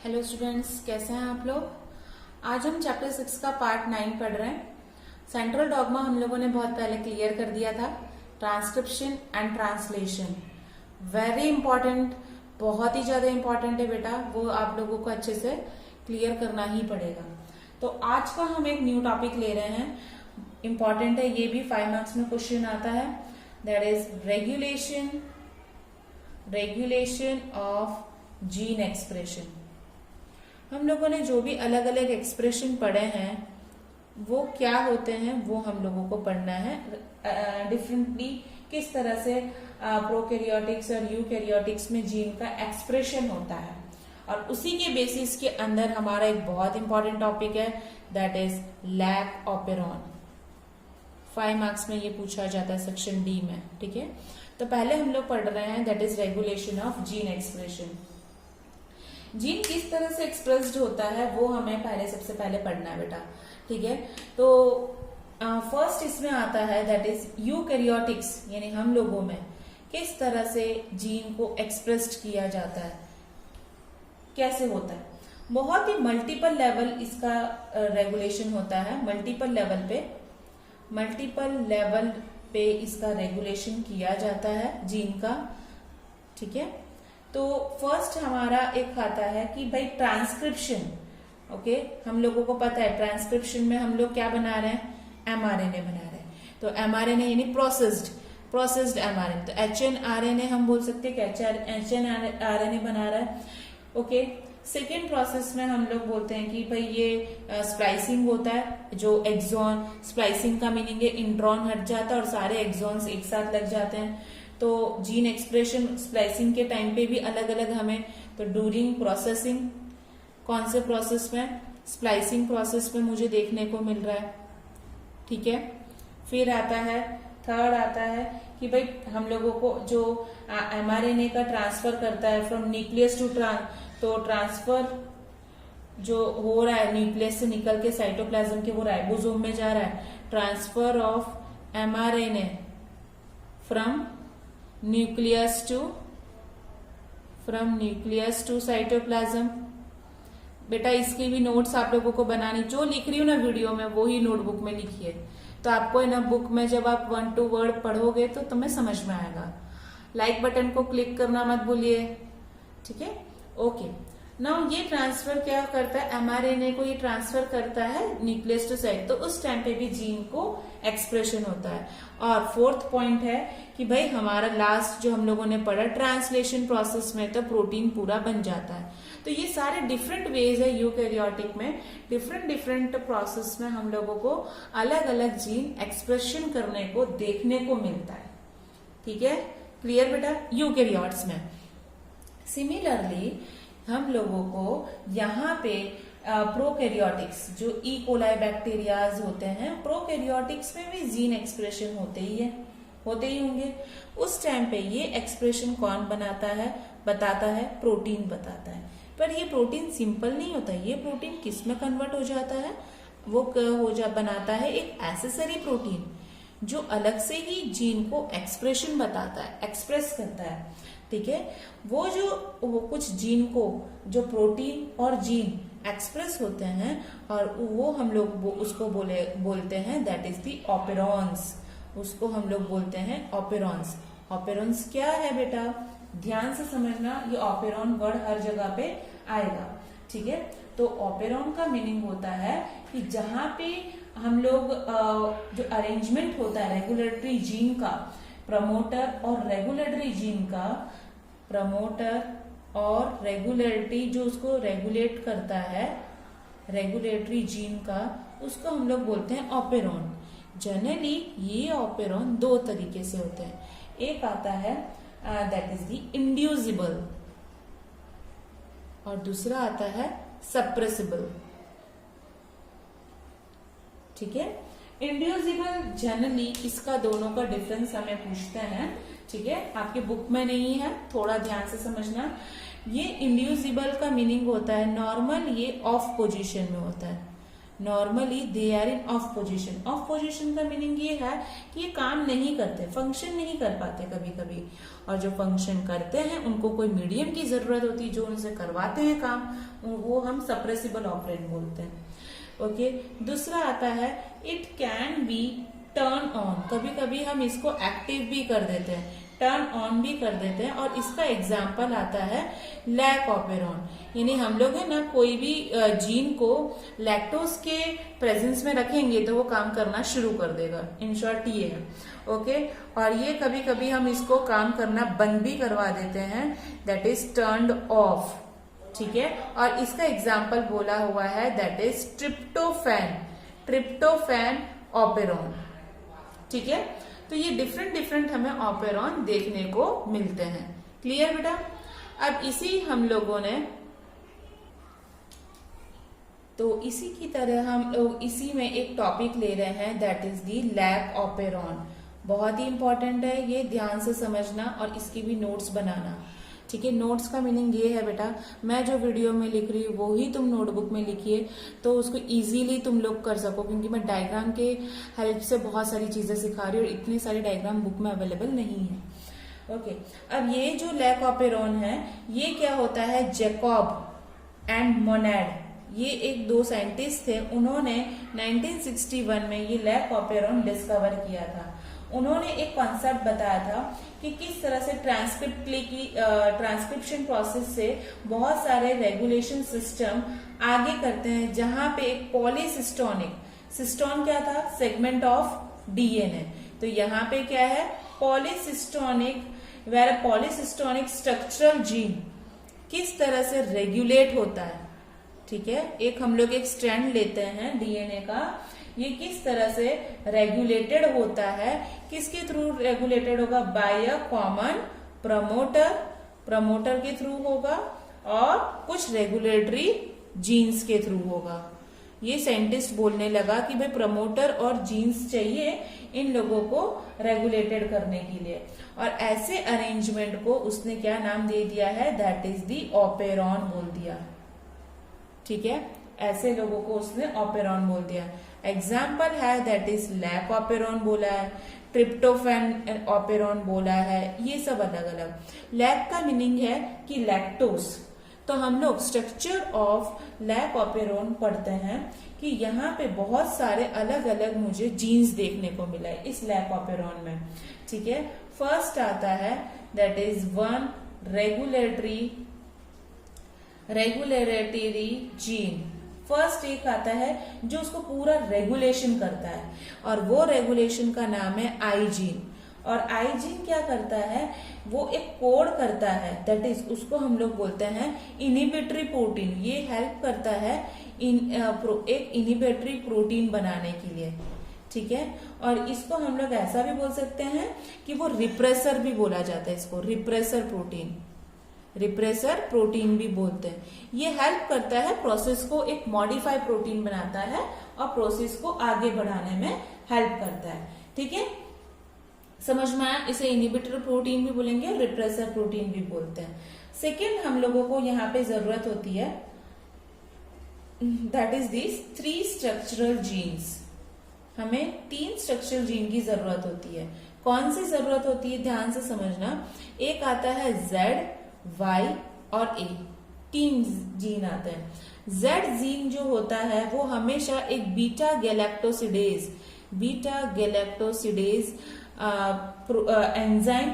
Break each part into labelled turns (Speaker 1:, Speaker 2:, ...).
Speaker 1: Hello students, कैसे हैं आप लोग। आज हम चैप्टर 6 का पार्ट 9 पढ़ रहे हैं। सेंट्रल डॉगमा हम लोगों ने बहुत पहले क्लियर कर दिया था। Transcription and translation very important, बहुत ही ज्यादा इंपॉर्टेंट है बेटा, वो आप लोगों को अच्छे से क्लियर करना ही पड़ेगा। तो आज का हम एक न्यू टॉपिक ले रहे हैं, इंपॉर्टेंट है, ये भी 5 मार्क्स में क्वेश्चन आता है। That is regulation of gene expression. हम लोगों ने जो भी अलग अलग एक्सप्रेशन पढ़े हैं वो क्या होते हैं वो हम लोगों को पढ़ना है। डिफरेंटली किस तरह से प्रोकैरियोटिक्स और यूकैरियोटिक्स में जीन का एक्सप्रेशन होता है, और उसी के बेसिस के अंदर हमारा एक बहुत इंपॉर्टेंट टॉपिक है, that is lac operon. 5 marks में ये पूछा जाता है सेक्शन डी में। ठीक है, तो पहले हम लोग पढ़ रहे हैं that is regulation of gene expression. Gene किस तरह से एक्सप्रेस्ड होता है वो हमें सबसे पहले पढ़ना है बेटा। ठीक है, तो फर्स्ट इसमें आता है दैट इज यूकैरियोटिक्स, यानी हम लोगों में किस तरह से जीन को एक्सप्रेस्ड किया जाता है, कैसे होता है। बहुत ही मल्टीपल लेवल इसका रेगुलेशन होता है। मल्टीपल लेवल पे इसका रेगुलेशन किया जाता है जीन का। ठीक है, तो फर्स्ट हमारा एक आता है कि भाई ट्रांसक्रिप्शन। ओके, हम लोगों को पता है ट्रांसक्रिप्शन में हम लोग क्या बना रहे हैं, एमआरएनए बना रहे हैं। तो एमआरएनए यानी प्रोसेस्ड एमआरएनए, तो एचएनआरएनए हम बोल सकते हैं कि एचएनआरएनए बना रहा है। ओके, सेकेंड प्रोसेस में हम लोग बोलते हैं कि भाई ये स्प्लाइसिंग होता है, जो एक्सॉन, स्प्लाइसिंग का मीनिंग है इंट्रॉन हट जाता है और सारे एक्सॉन्स एक साथ लग जाते हैं। तो जीन एक्सप्रेशन स्प्लाइसिंग के टाइम पे भी अलग अलग हमें, तो ड्यूरिंग प्रोसेसिंग, कौन से प्रोसेस में, स्प्लाइसिंग प्रोसेस में मुझे देखने को मिल रहा है। ठीक है, फिर आता है थर्ड आता है कि भाई हम लोगों को जो एमआरएनए का ट्रांसफर करता है फ्रॉम न्यूक्लियस टू तो ट्रांसफर जो हो रहा है न्यूक्लियस से निकल के साइटोप्लाज्म के वो राइबोसोम में जा रहा है। Transfer of mRNA from nucleus to cytoplasm. बेटा इसकी भी नोट्स आप लोगों को बनानी, जो लिख रही हूँ ना वीडियो में वो ही नोटबुक में लिखिए, तो आपको ना बुक में जब आप 1-2 वर्ड पढ़ोगे तो तुम्हें समझ में आएगा। लाइक बटन को क्लिक करना मत भूलिए। ठीक है, ओके। नाउ ये ट्रांसफर क्या करता है, एमआरएनए को ये ट्रांसफर करता है न्यूक्लियस टू साइट, तो उस टाइम पे भी जीन को एक्सप्रेशन होता है। और फोर्थ पॉइंट है कि भाई हमारा लास्ट जो हम लोगों ने पढ़ा ट्रांसलेशन प्रोसेस में तो प्रोटीन पूरा बन जाता है। तो ये सारे डिफरेंट वेज है यूकैरियोटिक में, डिफरेंट प्रोसेस में हम लोगों को अलग अलग जीन एक्सप्रेशन करने को देखने को मिलता है। ठीक है, क्लियर बेटा। यूकैरियोट्स में सिमिलरली हम लोगों को यहाँ पे प्रोकैरियोटिक्स जो ई कोलाई बैक्टीरियाज होते हैं, प्रोकैरियोटिक्स में भी जीन एक्सप्रेशन होते ही होंगे। उस टाइम पे ये एक्सप्रेशन कौन बताता है, प्रोटीन बताता है। पर ये प्रोटीन सिंपल नहीं होता, ये प्रोटीन किस में कन्वर्ट हो जाता है, वो बनाता है एक एसेसरी प्रोटीन जो अलग से ही जीन को एक्सप्रेशन बताता है, एक्सप्रेस करता है। ठीक है, वो कुछ जीन को जो प्रोटीन और जीन एक्सप्रेस होते हैं और वो हम लोग उसको बोलते हैं दैट इज दी ऑपेरॉन्स। उसको हम लोग बोलते हैं ऑपेरॉन्स। ऑपेरॉन्स क्या है बेटा, ध्यान से समझना, ये ऑपेरॉन वर्ड हर जगह पे आएगा। ठीक है, तो ऑपेरॉन का मीनिंग होता है कि जहां पे हम लोग जो अरेंजमेंट होता है रेगुलेटरी जीन का, प्रमोटर और रेगुलेटरी जो उसको रेगुलेट करता है, रेगुलेटरी जीन का, उसको हम लोग बोलते हैं ऑपेरॉन। जनरली ये ऑपेरॉन 2 तरीके से होते हैं। एक आता है दैट इज दी इंड्यूसिबल और दूसरा आता है सप्रेसिबल। ठीक है, इंड्यूसिबल जनरली इसका दोनों का डिफरेंस हमें पूछते हैं। ठीक है, आपके बुक में नहीं है, थोड़ा ध्यान से समझना। ये इंड्यूसिबल का मीनिंग होता है नॉर्मल, ये ऑफ पोजीशन में होता है। Normally they are in off position. Off position का मीनिंग ये है कि ये काम नहीं करते, फंक्शन नहीं कर पाते कभी कभी, और जो फंक्शन करते हैं उनको कोई मीडियम की जरूरत होती है जो उनसे करवाते हैं काम, वो हम सप्रेसिबल ऑपरेंड बोलते हैं। ओके, दूसरा आता है it can be turn on. कभी कभी हम इसको एक्टिव भी कर देते हैं, टर्न ऑन भी कर देते हैं, और इसका एग्जाम्पल आता है लैक ऑपेरॉन। यानी हम लोग है ना कोई भी जीन को लैक्टोज के प्रेजेंस में रखेंगे तो वो काम करना शुरू कर देगा। इन शॉर्ट ये है। ओके, और ये कभी कभी हम इसको काम करना बंद भी करवा देते हैं, दैट इज टर्न्ड ऑफ। ठीक है, और इसका एग्जाम्पल बोला हुआ है that is tryptophan, tryptophan operon. ठीक है, तो ये डिफरेंट हमें ऑपेरॉन देखने को मिलते हैं। क्लियर बेटा? अब इसी हम लोगों ने, तो इसी की तरह हम लोग इसी में एक टॉपिक ले रहे हैं that is the lac operon. बहुत ही इंपॉर्टेंट है ये, ध्यान से समझना और इसकी भी नोट्स बनाना। ठीक है, नोट्स का मीनिंग ये है बेटा, मैं जो वीडियो में लिख रही हूँ वो ही तुम नोटबुक में लिखिए तो उसको इजीली तुम लोग कर सको, क्योंकि मैं डायग्राम के हेल्प से बहुत सारी चीजें सिखा रही हूँ और इतने सारे डायग्राम बुक में अवेलेबल नहीं है। ओके, अब ये जो लैक ऑपेरॉन है ये क्या होता है, जैकब एंड मोनेड, ये एक दो साइंटिस्ट थे, उन्होंने 1961 में ये लैक ऑपेरॉन डिस्कवर किया था। उन्होंने एक कॉन्सेप्ट बताया था कि किस तरह से ट्रांसक्रिप्शन प्रोसेस से बहुत सारे रेगुलेशन सिस्टम आगे करते हैं, जहां पे एक पॉलीसिस्टोनिक, सिस्टोन क्या था, सेगमेंट ऑफ डीएनए, तो यहाँ पे क्या है polycistronic, where polycistronic structural gene किस तरह से रेगुलेट होता है। ठीक है, एक हम लोग एक स्ट्रैंड लेते हैं डीएनए का, ये किस तरह से रेगुलेटेड होता है, किसके थ्रू रेगुलेटेड होगा, by a common promoter, promoter के थ्रू होगा और कुछ रेगुलेटरी जीन्स के थ्रू होगा। ये साइंटिस्ट बोलने लगा कि भाई प्रमोटर और जीन्स चाहिए इन लोगों को रेगुलेटेड करने के लिए, और ऐसे अरेंजमेंट को उसने क्या नाम दे दिया है, दैट इज दी ऑपेरॉन बोल दिया। ठीक है, ऐसे लोगों को उसने ऑपेरॉन बोल दिया। एग्जाम्पल है दैट इज लैक ऑपेरॉन बोला है, ट्रिप्टोफैन ऑपेरॉन बोला है, ये सब अलग अलग। लैक का मीनिंग है कि लैक्टोज, तो हम लोग स्ट्रक्चर ऑफ लैक ऑपेरॉन पढ़ते हैं कि यहाँ पे बहुत सारे अलग अलग मुझे जीन्स देखने को मिला है इस लैक ऑपेरॉन में। ठीक है, फर्स्ट आता है that is one regulatory gene. First एक आता है जो उसको पूरा रेगुलेशन करता है, और वो रेगुलेशन का नाम है आई जीन। और आई जीन क्या करता है, वो एक कोड करता है, दैट इज उसको हम लोग बोलते हैं इनिबिटरी प्रोटीन। ये हेल्प करता है एक इनिबिटरी प्रोटीन बनाने के लिए। ठीक है, और इसको हम लोग ऐसा भी बोल सकते हैं कि वो रिप्रेसर भी बोला जाता है, इसको रिप्रेसर प्रोटीन, रिप्रेसर प्रोटीन भी बोलते हैं। ये हेल्प करता है प्रोसेस को, एक मॉडिफाइड प्रोटीन बनाता है और प्रोसेस को आगे बढ़ाने में हेल्प करता है। ठीक है, समझ में आया? इसे इनिबिटर प्रोटीन भी बोलेंगे और रिप्रेसर प्रोटीन भी बोलते हैं। सेकेंड हम लोगों को यहाँ पे जरूरत होती है that is this 3 structural genes. हमें 3 स्ट्रक्चरल जीन की जरूरत होती है। कौन सी जरूरत होती है, ध्यान से समझना। एक आता है जेड, वाई और ए, 3 जीन आते हैं। जेड जीन जो होता है वो हमेशा एक बीटा गैलेक्टोसिडेज एंजाइम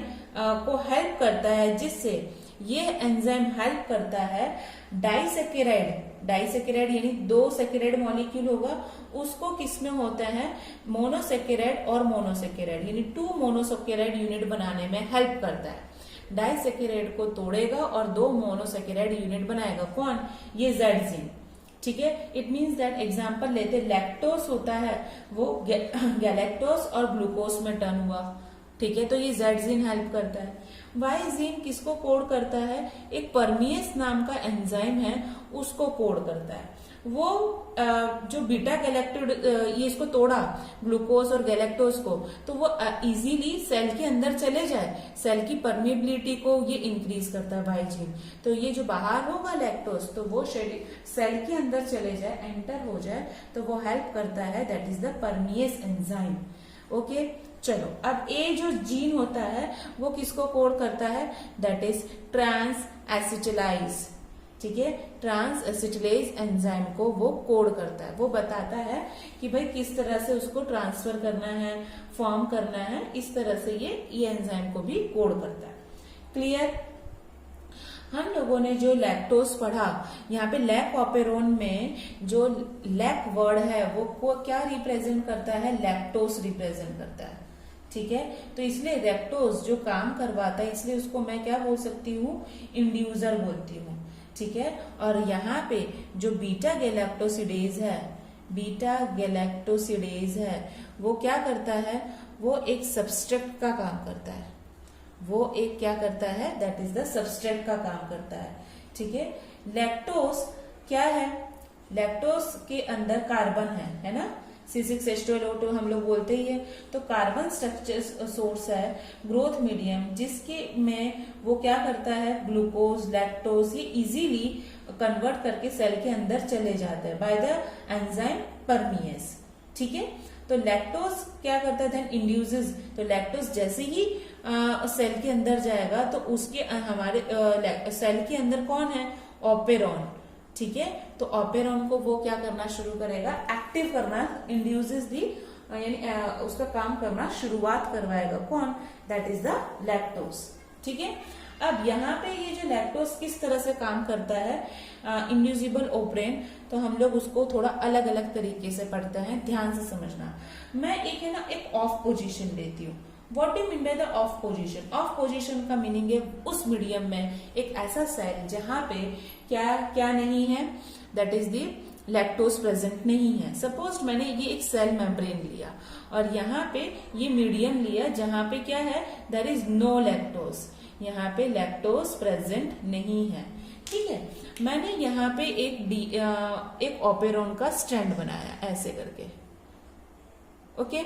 Speaker 1: को हेल्प करता है, जिससे ये एंजाइम हेल्प करता है डाइसेकेराइड यानी 2 सेकेराइड मॉलिक्यूल होगा, उसको किसमें होता है, मोनोसेकेराइड और मोनोसेकेराइड यानी 2 मोनोसेकेराइड यूनिट बनाने में हेल्प करता है। डाइसेकेराइड को तोड़ेगा और 2 मोनोसेकेराइड यूनिट बनाएगा। कौन, ये जेड जीन। ठीक है, इट मीन्स दैट एग्जाम्पल लेते, लैक्टोस होता है वो गैलेक्टोस और ग्लूकोस में टर्न हुआ। ठीक है, तो ये जेड जीन हेल्प करता है। वाई जीन किसको कोड करता है, एक परमियस नाम का एंजाइम है उसको कोड करता है। वो जो बीटा गैलेक्टोड ये इसको तोड़ा ग्लूकोज और गैलेक्टोज को, तो वो इजीली सेल के अंदर चले जाए, सेल की परमिएबिलिटी को ये इंक्रीज करता है बाई जीन। तो ये जो बाहर होगा लैक्टोज, तो वो सेल के अंदर चले जाए, एंटर हो जाए, तो वो हेल्प करता है, that is the permease enzyme. Okay, चलो अब ए जो जीन होता है वो किसको कोड करता है, दैट इज ट्रांस एसिटिलाइज। ठीक है, ट्रांस एसिटिलेज एंजाइम को वो कोड करता है, वो बताता है कि भाई किस तरह से उसको ट्रांसफर करना है, फॉर्म करना है, इस तरह से ये एंजाइम को भी कोड करता है। क्लियर? हम लोगों ने जो लैक्टोज पढ़ा, यहाँ पे लैक ऑपेरोन में जो लैक वर्ड है वो क्या रिप्रेजेंट करता है, लैक्टोज रिप्रेजेंट करता है। ठीक है, तो इसलिए लैक्टोज जो काम करवाता है, इसलिए उसको मैं क्या बोल सकती हूँ, इंड्यूसर बोलती हूँ। ठीक है, और यहाँ पे जो बीटा गैलेक्टोसिडेज है, बीटा गैलेक्टोसिडेज है, वो क्या करता है, वो एक सबस्ट्रेट का काम करता है, वो एक क्या करता है, दैट इज द सबस्ट्रेट का काम करता है। ठीक है, लैक्टोज क्या है, लैक्टोज के अंदर कार्बन है ना, C6H12O2 हम लोग बोलते ही है, तो कार्बन स्ट्रक्चर सोर्स है, ग्रोथ मीडियम, जिसके में वो क्या करता है, ग्लूकोज लैक्टोज ये इजीली कन्वर्ट करके सेल के अंदर चले जाते हैं बाय द एंजाइम परमिएस। ठीक है, तो लैक्टोज क्या करता है, देन इंड्यूसेस, तो लैक्टोज जैसे ही सेल के अंदर जाएगा तो उसके हमारे सेल के अंदर कौन है, ऑपेरॉन। ठीक है, तो ऑपेरॉन को वो क्या करना शुरू करेगा, एक्टिव करना, इंड्यूसेस दी यानी उसका काम करना शुरुआत करवाएगा, कौन, दैट इज द लैक्टोज। ठीक है, अब यहाँ पे ये जो लैक्टोज किस तरह से काम करता है, इंड्यूसिबल ओपरेन, तो हम लोग उसको थोड़ा अलग अलग तरीके से पढ़ते हैं, ध्यान से समझना। मैं एक है ना एक ऑफ पोजीशन लेती हूँ। What do mean by the of position? Off position का मीनिंग है उस मीडियम में एक ऐसा सेल जहां पे क्या क्या नहीं है, that is the lactose present नहीं है। सपोज मैंने ये एक सेल मेम्ब्रेन लिया और यहाँ पे ये मीडियम लिया जहां पे क्या है, देयर इज नो लैक्टोज, यहाँ पे लैक्टोज प्रेजेंट नहीं है। ठीक है, मैंने यहाँ पे एक ऑपेरॉन का स्ट्रैंड बनाया ऐसे करके। ओके,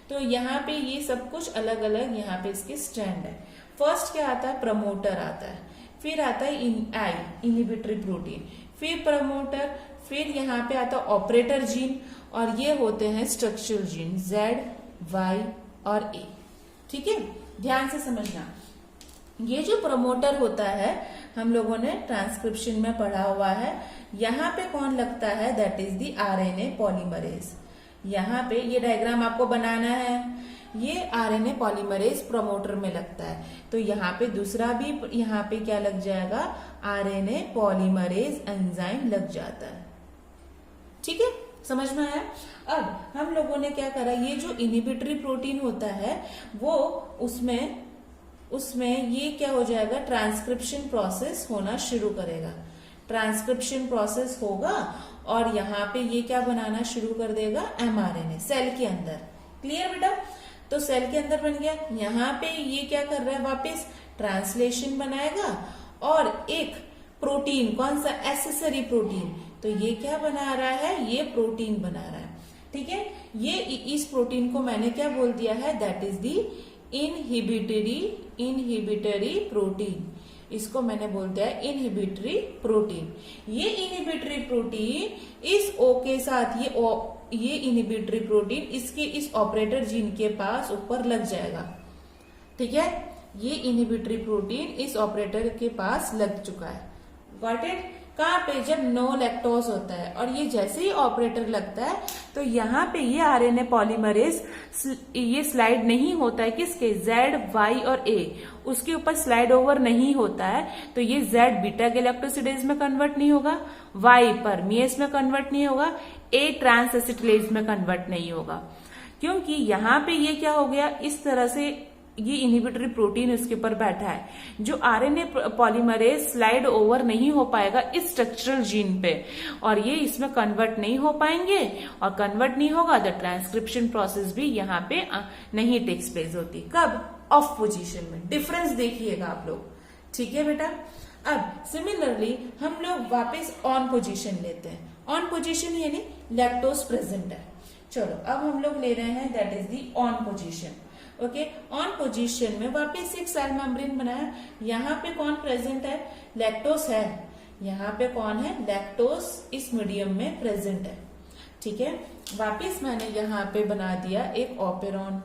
Speaker 1: तो यहाँ पे ये सब कुछ अलग अलग यहाँ पे इसके स्ट्रैंड है। फर्स्ट क्या आता है, प्रमोटर आता है, फिर आता है इनहिबिटरी प्रोटीन, फिर प्रमोटर, फिर यहाँ पे आता है ऑपरेटर जीन, और ये होते हैं स्ट्रक्चरल जीन Z, Y और A। ठीक है, ध्यान से समझना। ये जो प्रमोटर होता है हम लोगों ने ट्रांसक्रिप्शन में पढ़ा हुआ है, यहाँ पे कौन लगता है, that is the RNA polymerase. यहाँ पे ये डायग्राम आपको बनाना है, ये RNA पॉलीमरेज प्रमोटर में लगता है, तो यहाँ पे दूसरा भी यहाँ पे क्या लग जाएगा, RNA पॉलीमरेज एंजाइम लग जाता है। ठीक है, समझ में आया? अब हम लोगों ने क्या करा, ये जो इनहिबिटरी प्रोटीन होता है वो उसमें ये क्या हो जाएगा, ट्रांसक्रिप्शन प्रोसेस होना शुरू करेगा, ट्रांसक्रिप्शन प्रोसेस होगा और यहाँ पे ये क्या बनाना शुरू कर देगा, mRNA सेल के अंदर। क्लियर बेटा? तो सेल के अंदर बन गया, यहाँ पे ये क्या कर रहा है, वापस ट्रांसलेशन बनाएगा और एक प्रोटीन, कौन सा, एसेसरी प्रोटीन, तो ये क्या बना रहा है, ये प्रोटीन बना रहा है। ठीक है, ये इस प्रोटीन को मैंने क्या बोल दिया है, that is the inhibitory protein, इसको मैंने बोल दिया है इनहिबिटरी प्रोटीन। ये इनहिबिटरी प्रोटीन इस O के साथ ये इनहिबिटरी प्रोटीन इसके इस ऑपरेटर जीन के पास ऊपर लग जाएगा। ठीक है, ये इनहिबिटरी प्रोटीन इस ऑपरेटर के पास लग चुका है। Got it? कहाँ पे, जब नो लैक्टोज होता है और ये जैसे ही ऑपरेटर लगता है तो यहाँ पे ये RNA पॉलीमरेज ये स्लाइड नहीं होता है, किसके, Z, Y और A, उसके ऊपर स्लाइड ओवर नहीं होता है, तो ये Z बीटा गैलेक्टोसिडेज में कन्वर्ट नहीं होगा, Y परमिएस में कन्वर्ट नहीं होगा, A ट्रांस एसिटिलेज में कन्वर्ट नहीं होगा, क्योंकि यहाँ पे ये क्या हो गया, इस तरह से ये इनहिबिटरी प्रोटीन उसके ऊपर बैठा है, जो RNA पॉलीमरेज स्लाइड ओवर नहीं हो पाएगा इस स्ट्रक्चरल जीन पे, और ये इसमें कन्वर्ट नहीं हो पाएंगे, और कन्वर्ट नहीं होगा तो ट्रांसक्रिप्शन प्रोसेस भी यहाँ पे नहीं टेक्स प्लेस होती। कब? ऑफ पोजीशन में। डिफरेंस देखिएगा आप लोग। ठीक है बेटा? अब सिमिलरली हम लोग वापस ऑन पोजीशन लेते हैं। ऑन पोजीशन यानी लैक्टोज प्रेजेंट है। चलो अब हम लोग ले रहे हैं that is the on position. Okay, on position में वापस एक सेल मेम्ब्रेन बनाया, यहाँ पे कौन प्रेजेंट है, लैक्टोज है, यहाँ पे कौन है, लैक्टोज इस मीडियम में प्रेजेंट है। ठीक है, वापस मैंने यहाँ पे बना दिया एक ओपेरॉन।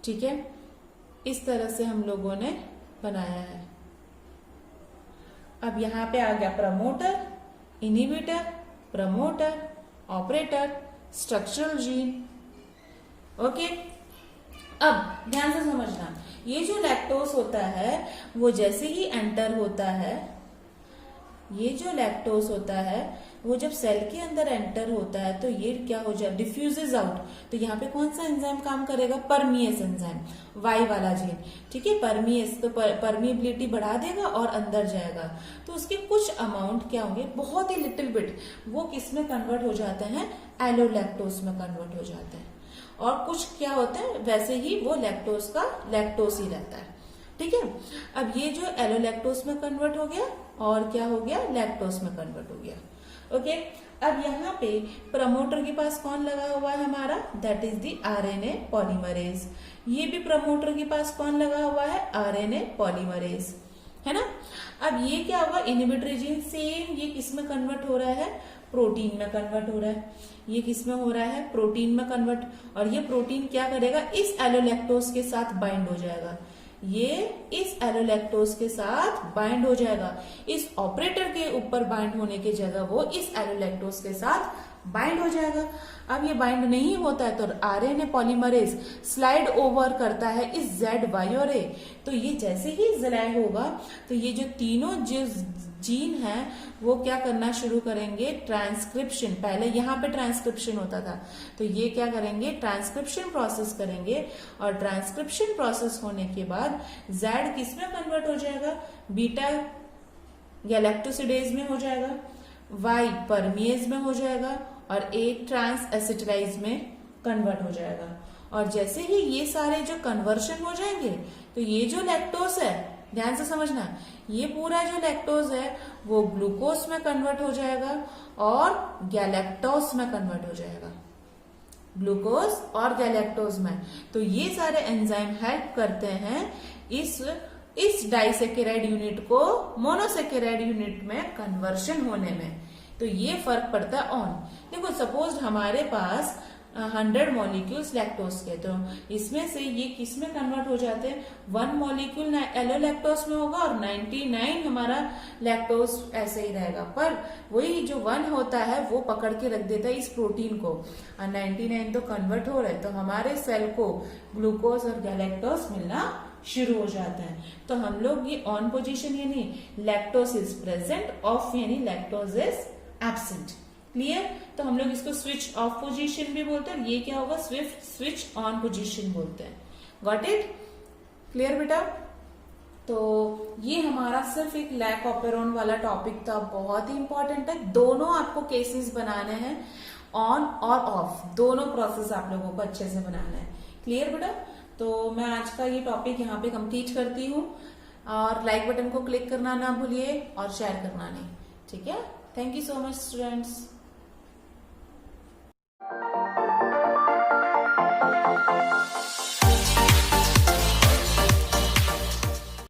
Speaker 1: ठीक है, इस तरह से हम लोगों ने बनाया है। अब यहाँ पे आ गया promoter, inhibitor, promoter, operator, structural gene. Okay, अब ध्यान से समझना, ये जो लैक्टोज होता है वो जैसे ही एंटर होता है, ये जो लैक्टोज होता है वो जब सेल के अंदर एंटर होता है तो ये क्या हो जाए, डिफ्यूजेज आउट। तो यहाँ पे कौन सा एंजाइम काम करेगा, परमिएस एंजाइम, वाई वाला जीन। ठीक है, परमिएस तो परमिएबिलिटी बढ़ा देगा और अंदर जाएगा, तो उसके कुछ अमाउंट क्या होंगे, बहुत ही लिटिल बिट, वो किस में कन्वर्ट हो जाते हैं, एलोलैक्टोज में कन्वर्ट हो जाते हैं, और कुछ क्या होते हैं वैसे ही वो लैक्टोज का लैक्टोज ही रहता है। ठीक है, अब ये जो एलोलैक्टोज में कन्वर्ट हो गया और क्या हो गया, लैक्टोज में कन्वर्ट हो गया। ओके, अब यहाँ पे प्रमोटर के पास कौन लगा हुआ है हमारा, that is the RNA polymerase. ये भी प्रमोटर के पास कौन लगा हुआ है, आरएनए पॉलीमरेज, है ना। अब ये क्या होगा, इनहिबिटरी जीन, सेम ये किस में कन्वर्ट हो रहा है, प्रोटीन में कन्वर्ट हो रहा है। ये किस में हो रहा है, प्रोटीन में कन्वर्ट, और ये प्रोटीन क्या करेगा, इस एलोलैक्टोज के साथ बाइंड हो जाएगा, ये इस एलोलैक्टोज के साथ बाइंड हो जाएगा, इस ऑपरेटर के ऊपर बाइंड होने की जगह वो इस एलोलैक्टोज के साथ बाइंड हो जाएगा। अब ये बाइंड नहीं होता है तो आरएनए पॉलीमरेज स्लाइड ओवर करता है इस जेड वाई और ए। तो ये जैसे ही स्लाइड होगा तो ये जो तीनों जो जीन है वो क्या करना शुरू करेंगे, ट्रांसक्रिप्शन। पहले यहाँ पे ट्रांसक्रिप्शन होता था, तो ये क्या करेंगे, ट्रांसक्रिप्शन प्रोसेस करेंगे, और ट्रांसक्रिप्शन प्रोसेस होने के बाद जेड किस में कन्वर्ट हो जाएगा, बीटा गैलेक्टोसिडेज में हो जाएगा, वाई परमिएज में हो जाएगा, और एक ट्रांस एसिटिलाइज में कन्वर्ट हो जाएगा। और जैसे ही ये सारे जो कन्वर्शन हो जाएंगे तो ये जो लैक्टोज है, ध्यान से समझना, ये पूरा जो लैक्टोज है वो ग्लूकोज में कन्वर्ट हो जाएगा और गैलेक्टोज में कन्वर्ट हो जाएगा, ग्लूकोज और गैलेक्टोज में। तो ये सारे एंजाइम हेल्प करते हैं इस डाइसेकेराइड यूनिट को मोनोसेकेराइड यूनिट में कन्वर्शन होने में। तो ये फर्क पड़ता है ऑन। देखो सपोज हमारे पास 100 मॉलिक्यूल्स लैक्टोज के, तो इसमें से ये किस में कन्वर्ट हो जाते हैं, 1 मॉलिक्यूल एलोलैक्टोज में होगा और 99 हमारा लैक्टोज ऐसे ही रहेगा, पर वही जो 1 होता है वो पकड़ के रख देता है इस प्रोटीन को, और 99 तो कन्वर्ट हो रहे, तो हमारे सेल को ग्लूकोज और गैलेक्टोज मिलना शुरू हो जाता है। तो हम लोग ये ऑन पोजीशन यानी लैक्टोज इज प्रेजेंट, ऑफ यानी लैक्टोज इज एब्सेंट। क्लियर, तो हम लोग इसको स्विच ऑफ पोजीशन भी बोलते हैं, ये क्या होगा, स्विच ऑन पोजीशन बोलते हैं। गॉट इट, क्लियर बेटा। तो ये हमारा सिर्फ एक लैक ऑपेरॉन वाला टॉपिक था, बहुत ही इंपॉर्टेंट है। दोनों आपको केसेस बनाने हैं, ऑन और ऑफ, दोनों प्रोसेस आप लोगों को अच्छे से बनाना है। क्लियर बेटा, तो मैं आज का ये टॉपिक यहाँ पे कंप्लीट करती हूँ, और लाइक बटन को क्लिक करना ना भूलिए और शेयर करना नहीं, ठीक है। Thank you so much students.